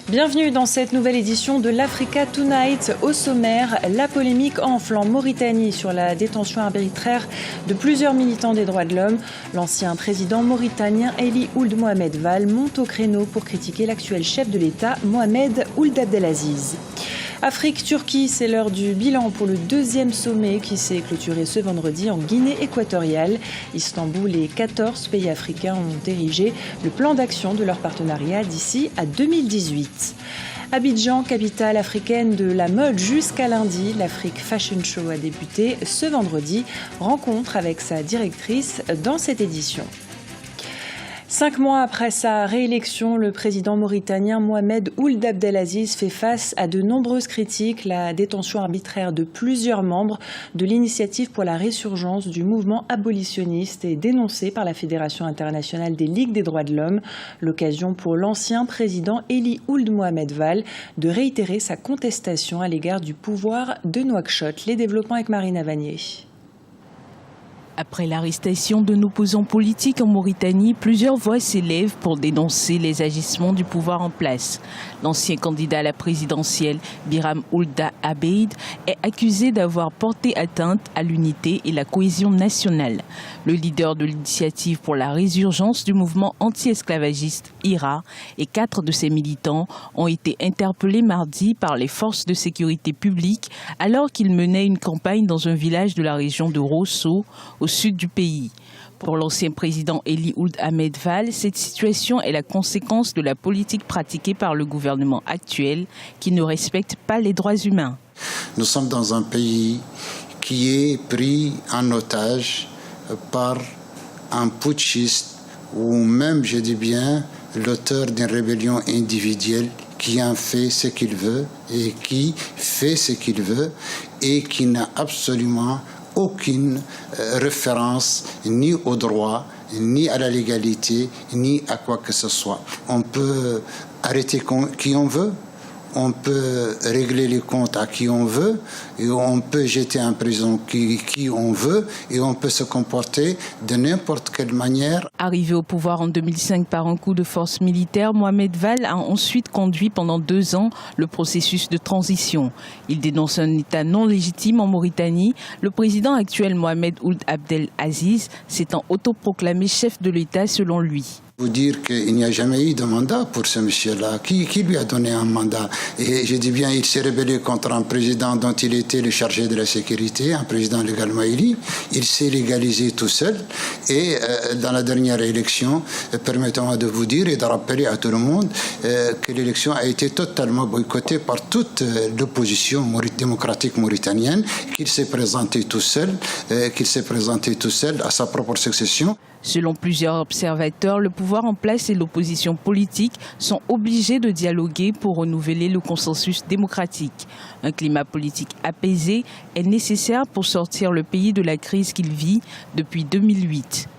Bienvenue dans cette nouvelle édition de l'Africa Tonight. Au sommaire, la polémique enfle en Mauritanie sur la détention arbitraire de plusieurs militants des droits de l'homme. L'ancien président mauritanien Elie Ould Mohamed Vall monte au créneau pour critiquer l'actuel chef de l'État, Mohamed Ould Abdelaziz. Afrique-Turquie, c'est l'heure du bilan pour le deuxième sommet qui s'est clôturé ce vendredi en Guinée équatoriale. Istanbul et 14 pays africains ont érigé le plan d'action de leur partenariat d'ici à 2018. Abidjan, capitale africaine de la mode jusqu'à lundi, l'Afrique Fashion Show a débuté ce vendredi. Rencontre avec sa directrice dans cette édition. 5 mois après sa réélection, le président mauritanien Mohamed Ould Abdelaziz fait face à de nombreuses critiques. La détention arbitraire de plusieurs membres de l'initiative pour la résurgence du mouvement abolitionniste est dénoncée par la Fédération internationale des ligues des droits de l'homme. L'occasion pour l'ancien président Elie Ould Mohamed Vall de réitérer sa contestation à l'égard du pouvoir de Nouakchott. Les développements avec Marina Vanier. Après l'arrestation d'un opposant politique en Mauritanie, plusieurs voix s'élèvent pour dénoncer les agissements du pouvoir en place. L'ancien candidat à la présidentielle, Biram Ould Abeid, est accusé d'avoir porté atteinte à l'unité et la cohésion nationale. Le leader de l'initiative pour la résurgence du mouvement anti-esclavagiste, IRA, et 4 de ses militants ont été interpellés mardi par les forces de sécurité publique alors qu'ils menaient une campagne dans un village de la région de Rosso, au sud du pays. Pour l'ancien président Elie Ould Mohamed Vall, cette situation est la conséquence de la politique pratiquée par le gouvernement actuel qui ne respecte pas les droits humains. Nous sommes dans un pays qui est pris en otage par un putschiste ou même, je dis bien, l'auteur d'une rébellion individuelle qui en fait ce qu'il veut et qui fait ce qu'il veut et qui n'a absolument aucune référence ni au droit, ni à la légalité, ni à quoi que ce soit. On peut arrêter qui on veut, on peut régler les comptes à qui on veut, et on peut jeter en prison qui on veut, et on peut se comporter de n'importe quelle manière. Arrivé au pouvoir en 2005 par un coup de force militaire, Mohamed Vall a ensuite conduit pendant 2 ans le processus de transition. Il dénonce un État non légitime en Mauritanie. Le président actuel Mohamed Ould Abdelaziz s'étant autoproclamé chef de l'État selon lui. Vous dire qu'il n'y a jamais eu de mandat pour ce monsieur-là. Qui lui a donné un mandat? Et je dis bien, il s'est rebellé contre un président dont il était le chargé de la sécurité, un président légalement élu. Il s'est légalisé tout seul. Et dans la dernière élection, permettez-moi de vous dire et de rappeler à tout le monde que l'élection a été totalement boycottée par toute l'opposition démocratique mauritanienne, qu'il s'est présenté tout seul, à sa propre succession. Selon plusieurs observateurs, le pouvoir en place et l'opposition politique sont obligés de dialoguer pour renouveler le consensus démocratique. Un climat politique apaisé est nécessaire pour sortir le pays de la crise qu'il vit depuis 2008.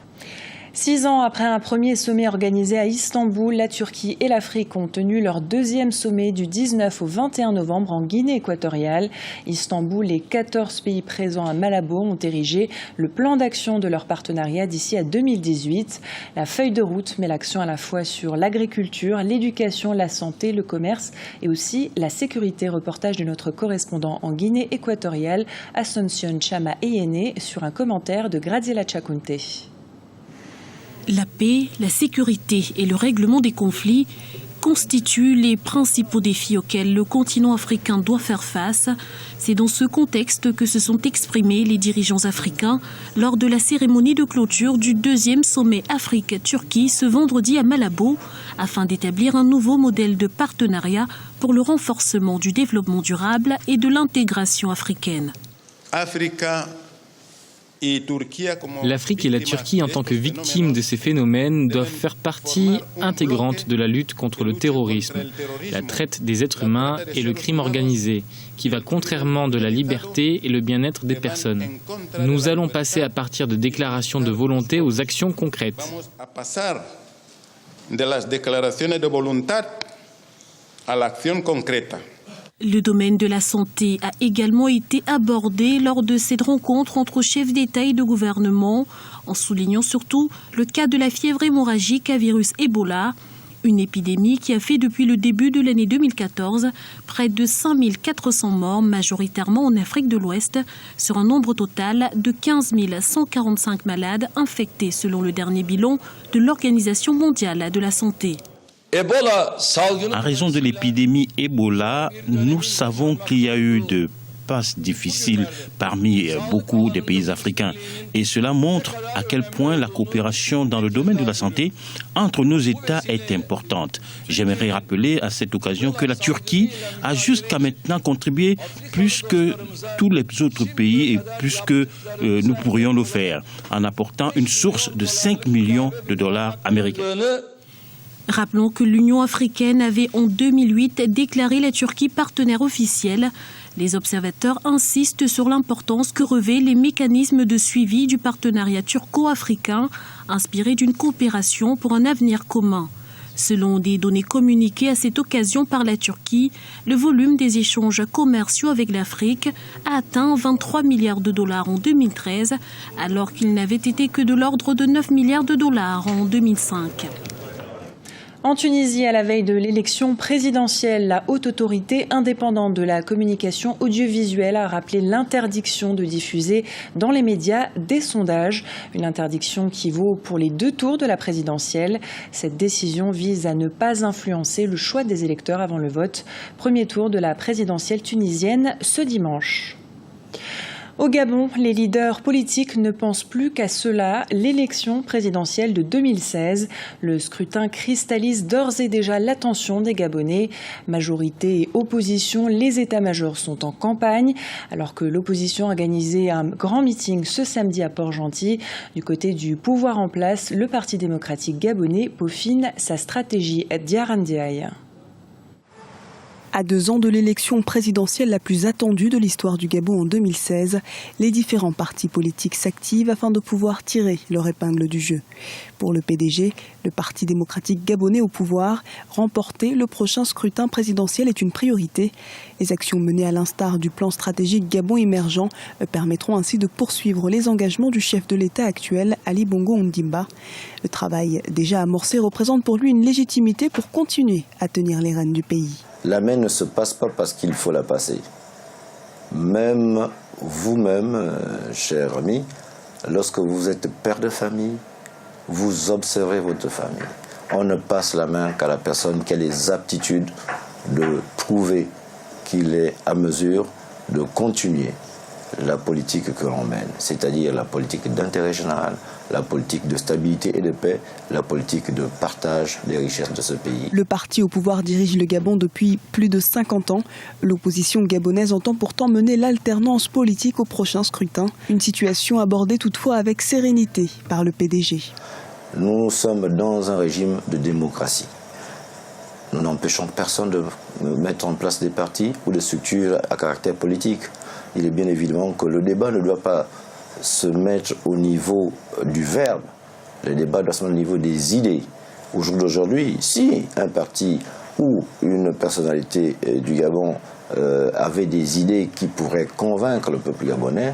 6 ans après un premier sommet organisé à Istanbul, la Turquie et l'Afrique ont tenu leur deuxième sommet du 19 au 21 novembre en Guinée équatoriale. Istanbul et 14 pays présents à Malabo ont érigé le plan d'action de leur partenariat d'ici à 2018. La feuille de route met l'accent à la fois sur l'agriculture, l'éducation, la santé, le commerce et aussi la sécurité. Reportage de notre correspondant en Guinée équatoriale, Asuncion Chama Eyene, sur un commentaire de Graziella Chakunte. La paix, la sécurité et le règlement des conflits constituent les principaux défis auxquels le continent africain doit faire face. C'est dans ce contexte que se sont exprimés les dirigeants africains lors de la cérémonie de clôture du deuxième sommet Afrique-Turquie ce vendredi à Malabo, afin d'établir un nouveau modèle de partenariat pour le renforcement du développement durable et de l'intégration africaine. L'Afrique et la Turquie, en tant que victimes de ces phénomènes, doivent faire partie intégrante de la lutte contre le terrorisme, la traite des êtres humains et le crime organisé, qui va contrairement de la liberté et le bien-être des personnes. Nous allons passer à partir de déclarations de volonté aux actions concrètes. Le domaine de la santé a également été abordé lors de cette rencontre entre chefs d'État et de gouvernement, en soulignant surtout le cas de la fièvre hémorragique à virus Ebola, Une épidémie qui a fait depuis le début de l'année 2014 près de 5400 morts, majoritairement en Afrique de l'Ouest, sur un nombre total de 15 145 malades infectés selon le dernier bilan de l'Organisation mondiale de la santé. À raison de l'épidémie Ebola, nous savons qu'il y a eu de passes difficiles parmi beaucoup des pays africains. Et cela montre à quel point la coopération dans le domaine de la santé entre nos États est importante. J'aimerais rappeler à cette occasion que la Turquie a jusqu'à maintenant contribué plus que tous les autres pays et plus que nous pourrions le faire, en apportant une source de 5 millions de dollars américains. Rappelons que l'Union africaine avait en 2008 déclaré la Turquie partenaire officiel. Les observateurs insistent sur l'importance que revêtent les mécanismes de suivi du partenariat turco-africain, inspirés d'une coopération pour un avenir commun. Selon des données communiquées à cette occasion par la Turquie, le volume des échanges commerciaux avec l'Afrique a atteint 23 milliards de dollars en 2013, alors qu'il n'avait été que de l'ordre de 9 milliards de dollars en 2005. En Tunisie, à la veille de l'élection présidentielle, la Haute Autorité indépendante de la communication audiovisuelle a rappelé l'interdiction de diffuser dans les médias des sondages. Une interdiction qui vaut pour les 2 tours de la présidentielle. Cette décision vise à ne pas influencer le choix des électeurs avant le vote. Premier tour de la présidentielle tunisienne ce dimanche. Au Gabon, les leaders politiques ne pensent plus qu'à cela, l'élection présidentielle de 2016. Le scrutin cristallise d'ores et déjà l'attention des Gabonais. Majorité et opposition, les états-majors sont en campagne, alors que l'opposition a organisé un grand meeting ce samedi à Port-Gentil. Du côté du pouvoir en place, le Parti démocratique gabonais peaufine sa stratégie Diarandiaï. À 2 ans de l'élection présidentielle la plus attendue de l'histoire du Gabon en 2016, les différents partis politiques s'activent afin de pouvoir tirer leur épingle du jeu. Pour le PDG, le Parti démocratique gabonais au pouvoir, remporter le prochain scrutin présidentiel est une priorité. Les actions menées à l'instar du plan stratégique Gabon émergent permettront ainsi de poursuivre les engagements du chef de l'État actuel, Ali Bongo Ondimba. Le travail déjà amorcé représente pour lui une légitimité pour continuer à tenir les rênes du pays. La main ne se passe pas parce qu'il faut la passer. Même vous-même, cher ami, lorsque vous êtes père de famille, vous observez votre famille. On ne passe la main qu'à la personne qui a les aptitudes de prouver qu'il est à mesure de continuer la politique que l'on mène, c'est-à-dire la politique d'intérêt général, la politique de stabilité et de paix, la politique de partage des richesses de ce pays. Le parti au pouvoir dirige le Gabon depuis plus de 50 ans. L'opposition gabonaise entend pourtant mener l'alternance politique au prochain scrutin. Une situation abordée toutefois avec sérénité par le PDG. Nous sommes dans un régime de démocratie. Nous n'empêchons personne de mettre en place des partis ou des structures à caractère politique. Il est bien évidemment que le débat ne doit pas se mettre au niveau du verbe. Le débat doit se mettre au niveau des idées. Au jour d'aujourd'hui, si un parti ou une personnalité du Gabon avait des idées qui pourraient convaincre le peuple gabonais,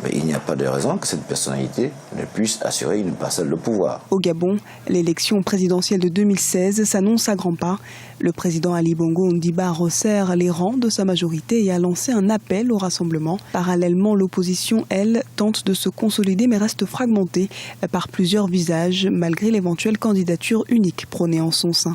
mais il n'y a pas de raison que cette personnalité ne puisse assurer une parcelle de pouvoir. Au Gabon, l'élection présidentielle de 2016 s'annonce à grands pas. Le président Ali Bongo Ondimba resserre les rangs de sa majorité et a lancé un appel au rassemblement. Parallèlement, l'opposition, elle, tente de se consolider mais reste fragmentée par plusieurs visages, malgré l'éventuelle candidature unique prônée en son sein.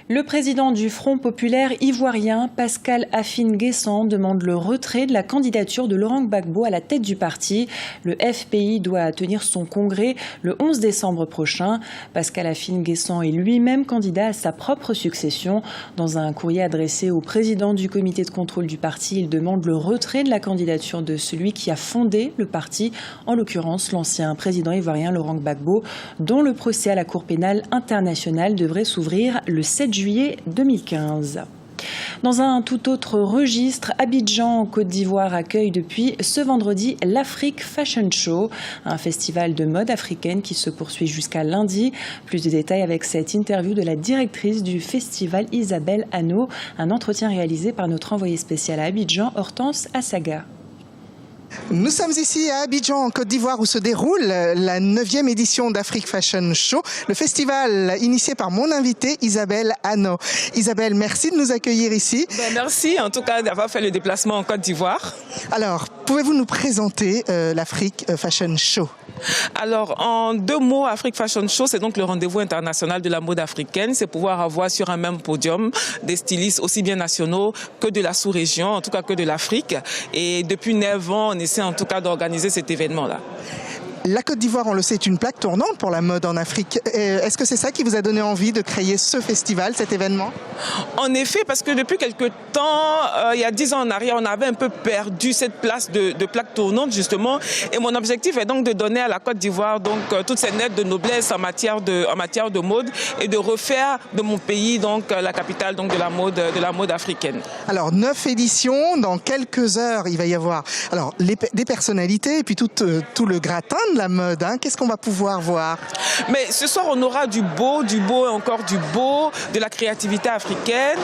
Le président du Front populaire ivoirien, Pascal Afine-Guessant, demande le retrait de la candidature de Laurent Gbagbo à la tête du parti. Le FPI doit tenir son congrès le 11 décembre prochain. Pascal Afine-Guessant est lui-même candidat à sa propre succession. Dans un courrier adressé au président du comité de contrôle du parti, il demande le retrait de la candidature de celui qui a fondé le parti, en l'occurrence l'ancien président ivoirien Laurent Gbagbo, dont le procès à la Cour pénale internationale devrait s'ouvrir le 7 juillet 2015. Dans un tout autre registre, Abidjan, en Côte d'Ivoire, accueille depuis ce vendredi l'Afrique Fashion Show, un festival de mode africaine qui se poursuit jusqu'à lundi. Plus de détails avec cette interview de la directrice du festival, Isabelle Hanot, un entretien réalisé par notre envoyé spécial à Abidjan, Hortense Assaga. Nous sommes ici à Abidjan, en Côte d'Ivoire, où se déroule la 9e édition d'Afrique Fashion Show, le festival initié par mon invitée Isabelle Hanno. Isabelle, merci de nous accueillir ici. Merci en tout cas d'avoir fait le déplacement en Côte d'Ivoire. Alors, pouvez-vous nous présenter l'Afrique Fashion Show ? Alors, en 2 mots, Afrique Fashion Show, c'est donc le rendez-vous international de la mode africaine. C'est pouvoir avoir sur un même podium des stylistes aussi bien nationaux que de la sous-région, en tout cas que de l'Afrique. Et depuis 9 ans, on essaie en tout cas d'organiser cet événement-là. La Côte d'Ivoire, on le sait, est une plaque tournante pour la mode en Afrique. Est-ce que c'est ça qui vous a donné envie de créer ce festival, cet événement ? En effet, parce que depuis quelque temps, il y a 10 ans en arrière, on avait un peu perdu cette place de plaque tournante, justement. Et mon objectif est donc de donner à la Côte d'Ivoire donc toutes ces lettres de noblesse en matière de mode et de refaire de mon pays donc la capitale donc de la mode africaine. Alors 9 éditions, dans quelques heures, il va y avoir alors des personnalités et puis tout le gratin de la mode. Hein. Qu'est-ce qu'on va pouvoir voir ? Mais ce soir, on aura du beau et encore du beau, de la créativité africaine,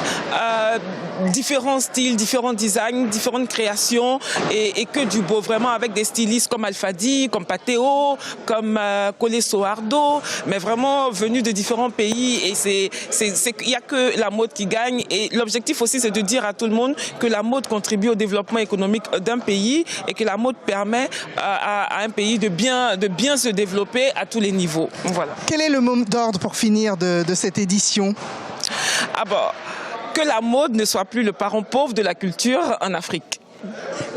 différents styles, différents designs, différentes créations et que du beau, vraiment avec des stylistes comme Alfadi, comme Pateo, comme Kole Soardo, mais vraiment venus de différents pays et il n'y a que la mode qui gagne et l'objectif aussi c'est de dire à tout le monde que la mode contribue au développement économique d'un pays et que la mode permet à un pays de bien se développer à tous les niveaux. Voilà. Quel est le mot d'ordre pour finir de cette édition ? Que la mode ne soit plus le parent pauvre de la culture en Afrique.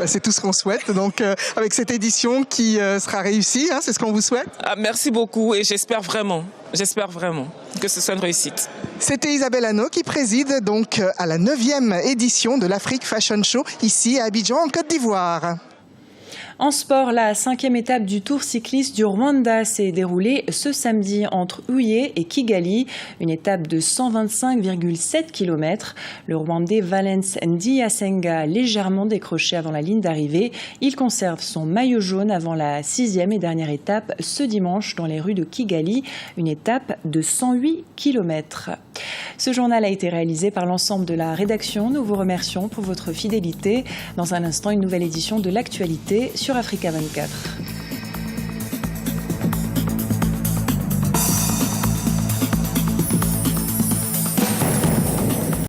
C'est tout ce qu'on souhaite, donc avec cette édition qui sera réussie, hein, c'est ce qu'on vous souhaite. Merci beaucoup et j'espère vraiment que ce soit une réussite. C'était Isabelle Hanno qui préside donc à la 9e édition de l'Afrique Fashion Show ici à Abidjan en Côte d'Ivoire. En sport, la 5e étape du Tour cycliste du Rwanda s'est déroulée ce samedi entre Huye et Kigali, une étape de 125,7 km. Le Rwandais Valens Ndiasenga a légèrement décroché avant la ligne d'arrivée. Il conserve son maillot jaune avant la 6e et dernière étape ce dimanche dans les rues de Kigali, une étape de 108 km. Ce journal a été réalisé par l'ensemble de la rédaction. Nous vous remercions pour votre fidélité. Dans un instant, une nouvelle édition de l'actualité sur Africa 24.